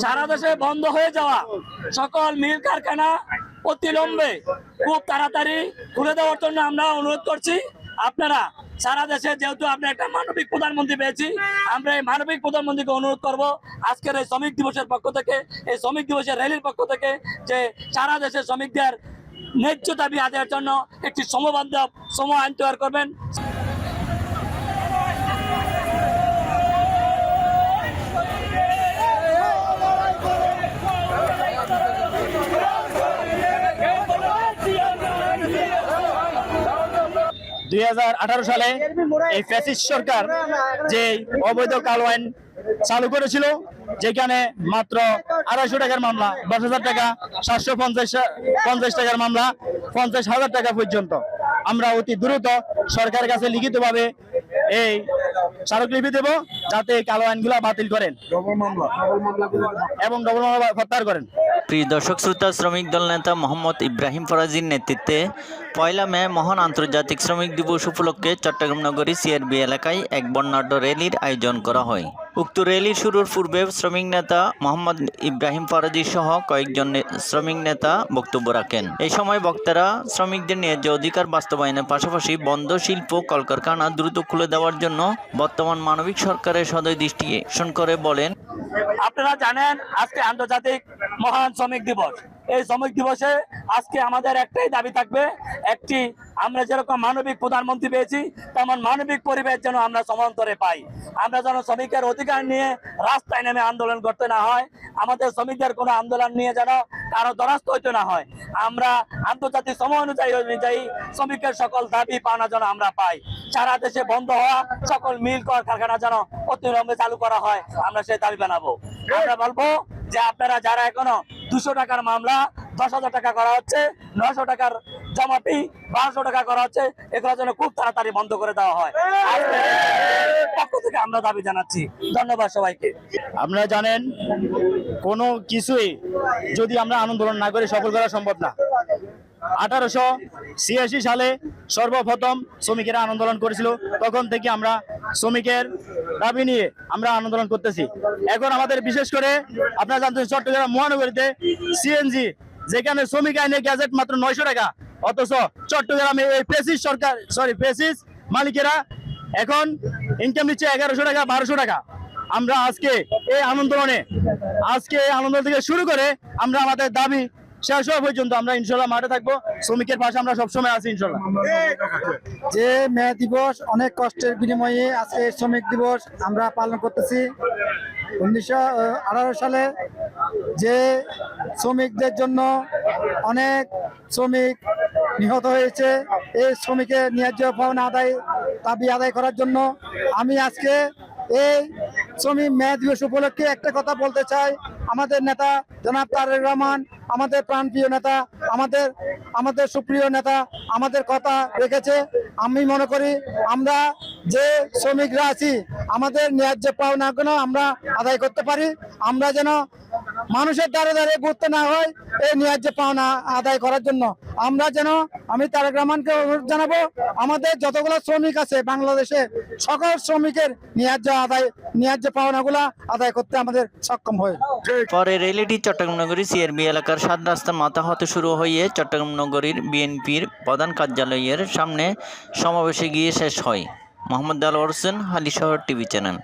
সারা দেশে বন্ধ হয়ে যাওয়া সকল মিল কারখানা অতিলম্বে খুব তাড়াতাড়ি খুলে দেওয়ার জন্য আমরা অনুরোধ করছি। আপনারা সারা দেশে যেহেতু আমরা একটা মানবিক প্রধানমন্ত্রী পেয়েছি, আমরা এই মানবিক প্রধানমন্ত্রীকে অনুরোধ করব আজকের এই শ্রমিক দিবসের পক্ষ থেকে, এই শ্রমিক দিবসের র্যালির পক্ষ থেকে, যে সারা দেশে শ্রমিকদের ন্যায্য দাবি আদায়ের জন্য একটি সমবান্ধব আইন তৈরি করবেন। সালে এই ফ্যাসিস্ট সরকার যে অবৈধ কালো আইন চালু করেছিল, যেখানে মাত্র 250 টাকার মামলা 10,000 টাকা, 750 টাকার মামলা 50,000 টাকা পর্যন্ত। আমরা অতি দ্রুত সরকারের কাছে লিখিতভাবে এই স্মারকলিপি দেব যাতে কালো আইনগুলো বাতিল করেন এবং ডবল মামলা প্রত্যাহার করেন। প্রিয় দর্শক শ্রোতা, শ্রমিক দল নেতা মোহাম্মদ ইব্রাহিম ফরাজির নেতৃত্বে 1 মে মহান আন্তর্জাতিক শ্রমিক দিবস উপলক্ষে চট্টগ্রাম নগরী সিআরবি এলাকায় এক বর্ণাঢ্য র্যালির আয়োজন করা হয়। উক্ত র্যালির শুরুর পূর্বে শ্রমিক নেতা মোহাম্মদ ইব্রাহিম ফরাজি সহ কয়েকজন শ্রমিক নেতা বক্তব্য রাখেন। এই সময় বক্তারা শ্রমিকদের ন্যায্য অধিকার বাস্তবায়নের পাশাপাশি বন্ধ শিল্প কলকারখানা দ্রুত খুলে দেওয়ার জন্য বর্তমান মানবিক সরকারের সদয় দৃষ্টি আকর্ষণ করে বলেন, আপনারা জানেন আজকে আন্তর্জাতিক মহান শ্রমিক দিবস। এই শ্রমিক দিবসে আজকে আমাদের একটাই দাবি থাকবে, একটি আমরা যেরকম মানবিক প্রধানমন্ত্রী পেয়েছি তেমন মানবিক পরিবেশ যেন আমরা সমান্তরে পাই। আমরা যেন শ্রমিকের অধিকার নিয়ে রাস্তায় নেমে আন্দোলন করতে না হয়, আমাদের শ্রমিকদের কোনো আন্দোলন নিয়ে যেন কারো দ্বারস্থ হইতে না হয়। আমরা আন্তর্জাতিক সময় অনুযায়ী শ্রমিকের সকল দাবি পাওনা যেন আমরা পাই। সারা দেশে বন্ধ হওয়া সকল মিল কারখানা যেন অতিবিলম্বে চালু করা হয়, আমরা সেই দাবি বানাবো। আমরা বলবো যে আপনারা যারা এখনো 200 টাকার মামলা 10,000 টাকা করা হচ্ছে, 900 টাকার জমাটি 1200 টাকা করা হচ্ছে, এগুলো যেন খুব তাড়াতাড়ি বন্ধ করে দেওয়া হয়, পক্ষ থেকে আমরা দাবি জানাচ্ছি। ধন্যবাদ সবাইকে। আপনারা জানেন কোনো কিছুই যদি আমরা আন্দোলন না করে সফল করা সম্ভব না। 1886 সালে সর্বপ্রথম শ্রমিকেরা আন্দোলন করেছিল, তখন থেকে আমরা শ্রমিকের দাবি নিয়ে আমরা আন্দোলন করতেছি। এখন আমাদের বিশেষ করে আপনারা জানতেন চট্টগ্রাম মহানগরীতে সিএনজি, যেখানে শ্রমিক আইনের গ্যাজেট মাত্র 900 টাকা, অথচ চট্টগ্রামে এই ফ্যাসিস্ট মালিকেরা এখন ইনকাম নিচ্ছে 1100 টাকা 1200 টাকা। আমরা আজকে এই আন্দোলন থেকে শুরু করে আমরা আমাদের দাবি শেষ হওয়া পর্যন্ত আমরা ইনশাল্লাহ মাঠে থাকবো। শ্রমিকের পাশে আমরা সবসময় আছি ইনশাল্লাহ। যে মে দিবস অনেক কষ্টের বিনিময়ে আজকে শ্রমিক দিবস আমরা পালন করতেছি। 1918 সালে যে শ্রমিকদের জন্য অনেক শ্রমিক নিহত হয়েছে, এই শ্রমিকের ন্যায্য পাওনা দাবি আদায় করার জন্য আমি আজকে এই শ্রমিক মে দিবস উপলক্ষে একটা কথা বলতে চাই। আমাদের নেতা জনাব তারেক রহমান, আমাদের প্রাণপ্রিয় নেতা, আমাদের সুপ্রিয় নেতা আমাদের কথা রেখেছে। আমি মনে করি আমরা যে শ্রমিকরা আছি আমাদের ন্যায্য পাওনাগুলো আমরা আদায় করতে পারি। আমরা যেন মানুষের দ্বারে দ্বারে ঘুরতে না হয়, এই ন্যায্য পাওনা আদায় করার জন্য আমি তারেক রহমানকে অনুরোধ জানাবো, আমাদের যতগুলো শ্রমিক আছে বাংলাদেশে সকল শ্রমিকের ন্যায্য পাওনাগুলা আদায় করতে আমাদের সক্ষম হয়। পরে র্যালিটি চট্টগ্রাম নগরী সিআরবি এলাকার 7 রাস্তার মাথা হতে শুরু হয়ে চট্টগ্রাম নগরীর বিএনপির প্রধান কার্যালয়ের সামনে সমাবেশে গিয়ে শেষ হয়। Mohammad Delwar Hossain, Halishahar TV channel.